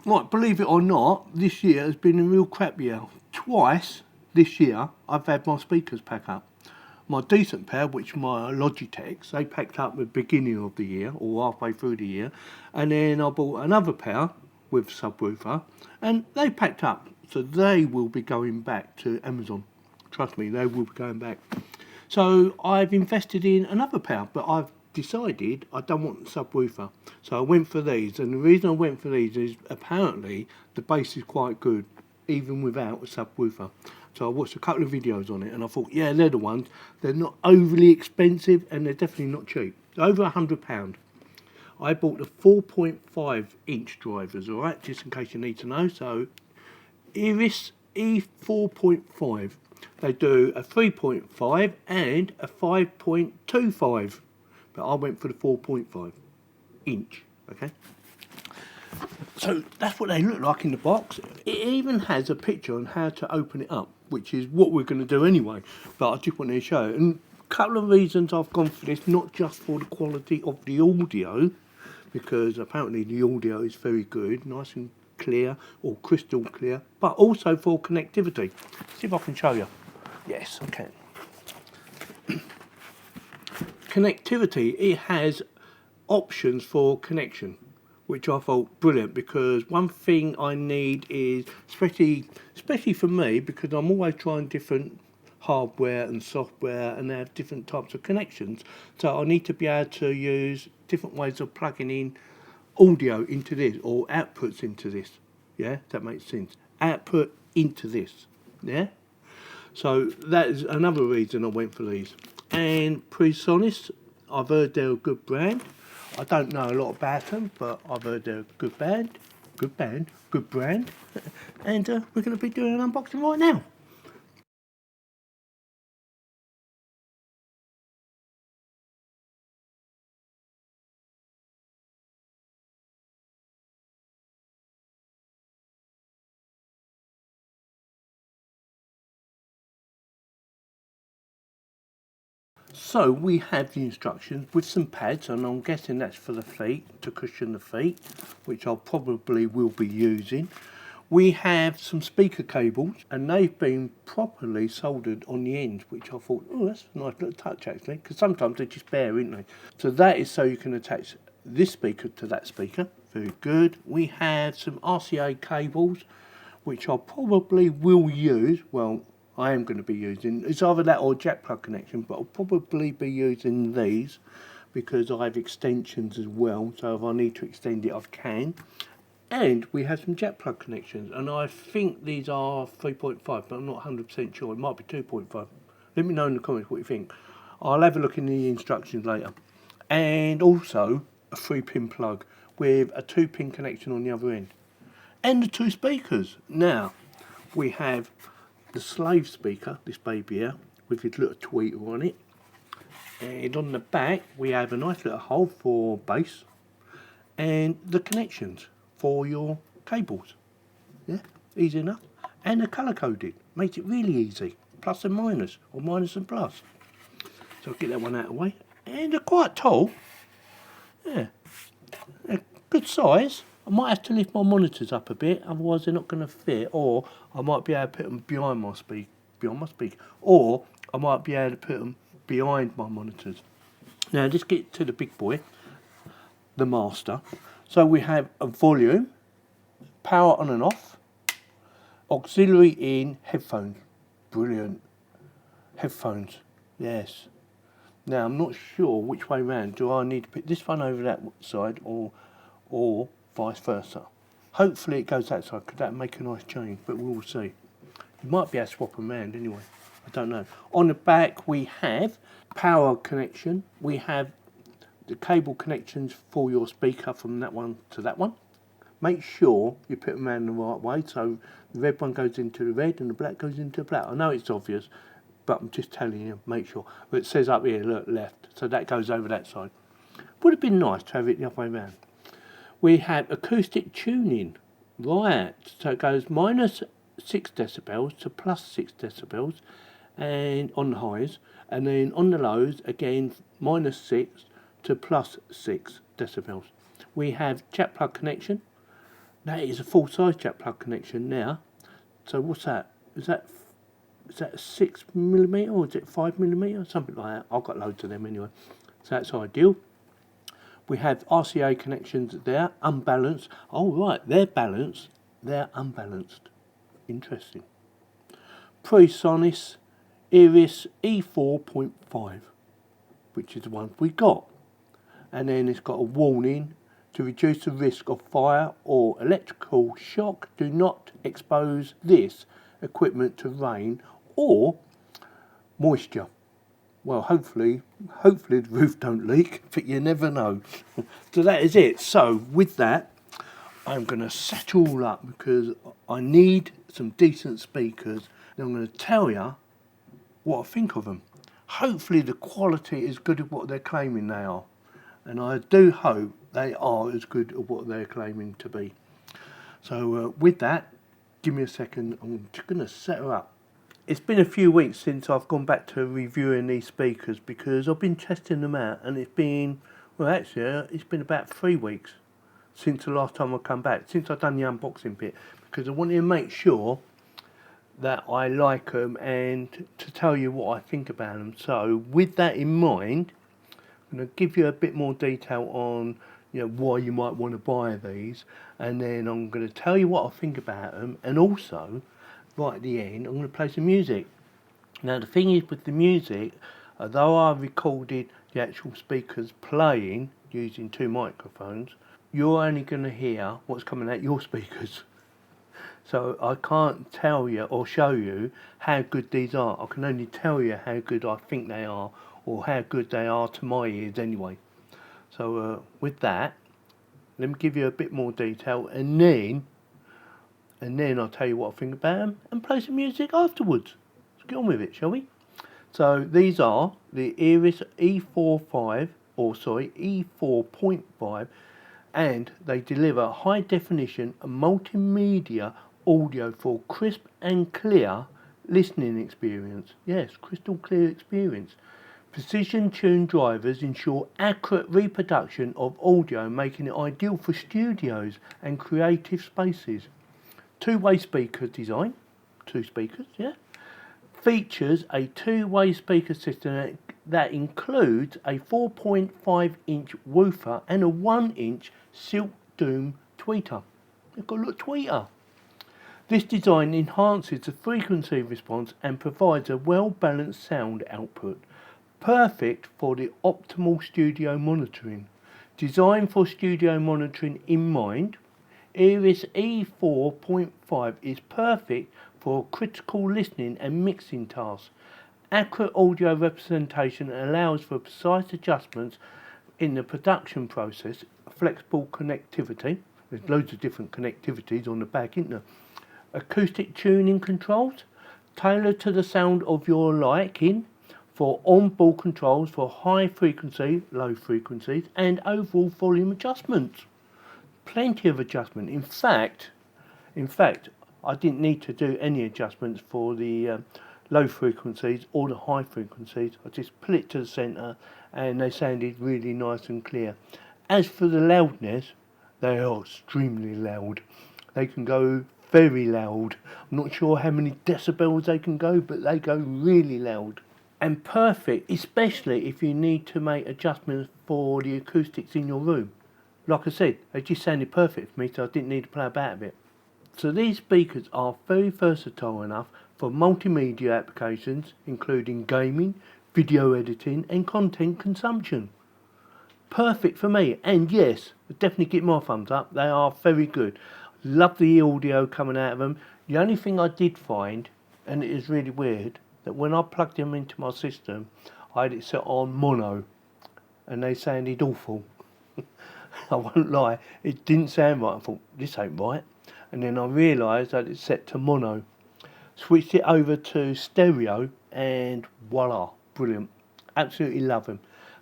Right, believe it or not, this year has been a real crap year. Twice this year I've had my speakers pack up. My decent pair, which my Logitechs, they packed up at the beginning of the year or halfway through the year, and then I bought another pair with subwoofer, and they packed up. So they will be going back to Amazon. Trust me, they will be going back. So I've invested in another pair, but I've decided I don't want the subwoofer. So I went for these, and the reason I went for these is apparently the bass is quite good, even without a subwoofer. So I watched a couple of videos on it, and I thought, yeah, they're the ones. They're not overly expensive, and they're definitely not cheap. Over £100. I bought the 4.5 inch drivers, alright, just in case you need to know. So Eris E4.5. They do a 3.5 and a 5.25, but I went for the 4.5 inch. Okay, so that's what they look like in the box. It even has a picture on how to open it up, which is what we're going to do anyway, but I just wanted to show it. And a couple of reasons I've gone for this, not just for the quality of the audio, because apparently the audio is very good, nice and clear, or crystal clear, but also for connectivity. See if I can show you. Yes, I can. Connectivity, it has options for connection, which I thought brilliant, because one thing I need is, especially for me, because I'm always trying different hardware and software and they have different types of connections, so I need to be able to use different ways of plugging in audio into this or outputs into this. Yeah, that makes sense. Output into this. Yeah. So that is another reason I went for these. And PreSonus, I've heard they're a good brand. I don't know a lot about them, but I've heard they're a good brand. Good brand. And we're going to be doing an unboxing right now. So we have the instructions with some pads, and I'm guessing that's for the feet, to cushion the feet, which I probably will be using. We have some speaker cables, and they've been properly soldered on the end, which I thought, oh, that's a nice little touch actually, because sometimes they're just bare, aren't they? So that is so you can attach this speaker to that speaker. Very good. We have some RCA cables, which I probably will use. Well, I am going to be using, it's either that or jack plug connection, but I'll probably be using these because I have extensions as well, so if I need to extend it I can. And we have some jack plug connections, and I think these are 3.5, but I'm not 100% sure. It might be 2.5. Let me know in the comments what you think. I'll have a look in the instructions later. And also a 3-pin plug with a 2-pin connection on the other end. And the 2 speakers. Now, we have the slave speaker, this baby here, with his little tweeter on it. And on the back, we have a nice little hole for bass. And the connections for your cables. Yeah, easy enough. And they're colour coded, makes it really easy. Plus and minus, or minus and plus. So I'll get that one out of the way. And they're quite tall. Yeah, they're good size. I might have to lift my monitors up a bit, otherwise they're not going to fit. Or I might be able to put them behind my speaker. Or I might be able to put them behind my monitors. Now let's get to the big boy, the master. So we have a volume, power on and off, auxiliary in, headphones. Brilliant. Headphones, yes. Now I'm not sure which way round. Do I need to put this one over that side or vice versa? Hopefully it goes that side, because that make a nice change, but we'll see. You might be able to swap them around anyway. I don't know. On the back we have power connection. We have the cable connections for your speaker from that one to that one. Make sure you put them around the right way, so the red one goes into the red and the black goes into the black. I know it's obvious, but I'm just telling you, make sure. But it says up here, look, left, so that goes over that side. Would have been nice to have it the other way around. We have acoustic tuning, right, so it goes minus 6 decibels to plus 6 decibels, and on the highs, and then on the lows, again, minus 6 to plus 6 decibels. We have jack plug connection, That is a full size jack plug connection now. So what's that? Is that a 6mm or is it 5mm? Something like that. I've got loads of them anyway. So that's ideal. We have RCA connections there, unbalanced. Oh right, they're balanced. They're unbalanced. Interesting. PreSonus Eris E4.5, which is the one we got. And then it's got a warning to reduce the risk of fire or electrical shock. Do not expose this equipment to rain or moisture. Well, hopefully the roof don't leak, but you never know. So that is it. So with that, I'm going to set it all up because I need some decent speakers. And I'm going to tell you what I think of them. Hopefully the quality is good as what they're claiming they are. And I do hope they are as good as what they're claiming to be. So with that, give me a second. I'm just going to set her up. It's been a few weeks since I've gone back to reviewing these speakers because I've been testing them out, and it's been about 3 weeks since the last time I come back, since I've done the unboxing bit, because I wanted to make sure that I like them and to tell you what I think about them. So with that in mind, I'm going to give you a bit more detail on why you might want to buy these, and then I'm going to tell you what I think about them, and also right at the end I'm going to play some music. Now the thing is with the music, although I recorded the actual speakers playing using 2 microphones, you're only going to hear what's coming out your speakers. So I can't tell you or show you how good these are. I can only tell you how good I think they are, or how good they are to my ears anyway. So with that, let me give you a bit more detail, and then I'll tell you what I think about them and play some music afterwards. Let's get on with it, shall we? So these are the Eris E4.5, and they deliver high definition multimedia audio for crisp and clear listening experience. Yes, crystal clear experience. Precision tuned drivers ensure accurate reproduction of audio, making it ideal for studios and creative spaces. 2-way speaker design, 2 speakers, yeah. Features a 2-way speaker system that includes a 4.5-inch woofer and a 1-inch silk dome tweeter. They've got a little tweeter. This design enhances the frequency response and provides a well-balanced sound output, perfect for the optimal studio monitoring. Designed for studio monitoring in mind, Eris E4.5 is perfect for critical listening and mixing tasks. Accurate audio representation allows for precise adjustments in the production process. Flexible connectivity. There's loads of different connectivities on the back, isn't there? Acoustic tuning controls, tailored to the sound of your liking, for on-board controls for high frequency, low frequencies, and overall volume adjustments. Plenty of adjustment. In fact, I didn't need to do any adjustments for the low frequencies or the high frequencies. I just put it to the centre and they sounded really nice and clear. As for the loudness, they are extremely loud. They can go very loud. I'm not sure how many decibels they can go, but they go really loud. And perfect, especially if you need to make adjustments for the acoustics in your room. Like I said, they just sounded perfect for me, so I didn't need to play about a bit. So these speakers are very versatile enough for multimedia applications, including gaming, video editing and content consumption. Perfect for me, and yes, definitely get my thumbs up. They are very good. Love the audio coming out of them. The only thing I did find, and it is really weird, that when I plugged them into my system, I had it set on mono, and they sounded awful. I won't lie, it didn't sound right. I thought, this ain't right. And then I realised that it's set to mono. Switched it over to stereo, and voila, brilliant. Absolutely love them.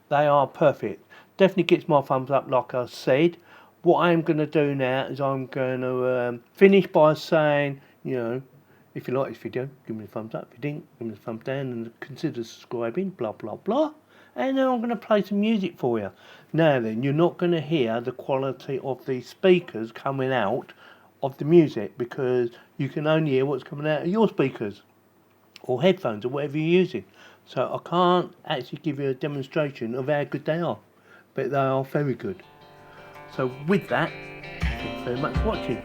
They are perfect. Definitely gets my thumbs up, like I said. What I'm going to do now is I'm going to finish by saying, if you like this video, give me a thumbs up. If you didn't, give me a thumbs down and consider subscribing, blah, blah, blah. And then I'm going to play some music for you. Now then, you're not going to hear the quality of these speakers coming out of the music, because you can only hear what's coming out of your speakers or headphones or whatever you're using. So I can't actually give you a demonstration of how good they are, but they are very good. So with that, thank you very much for watching.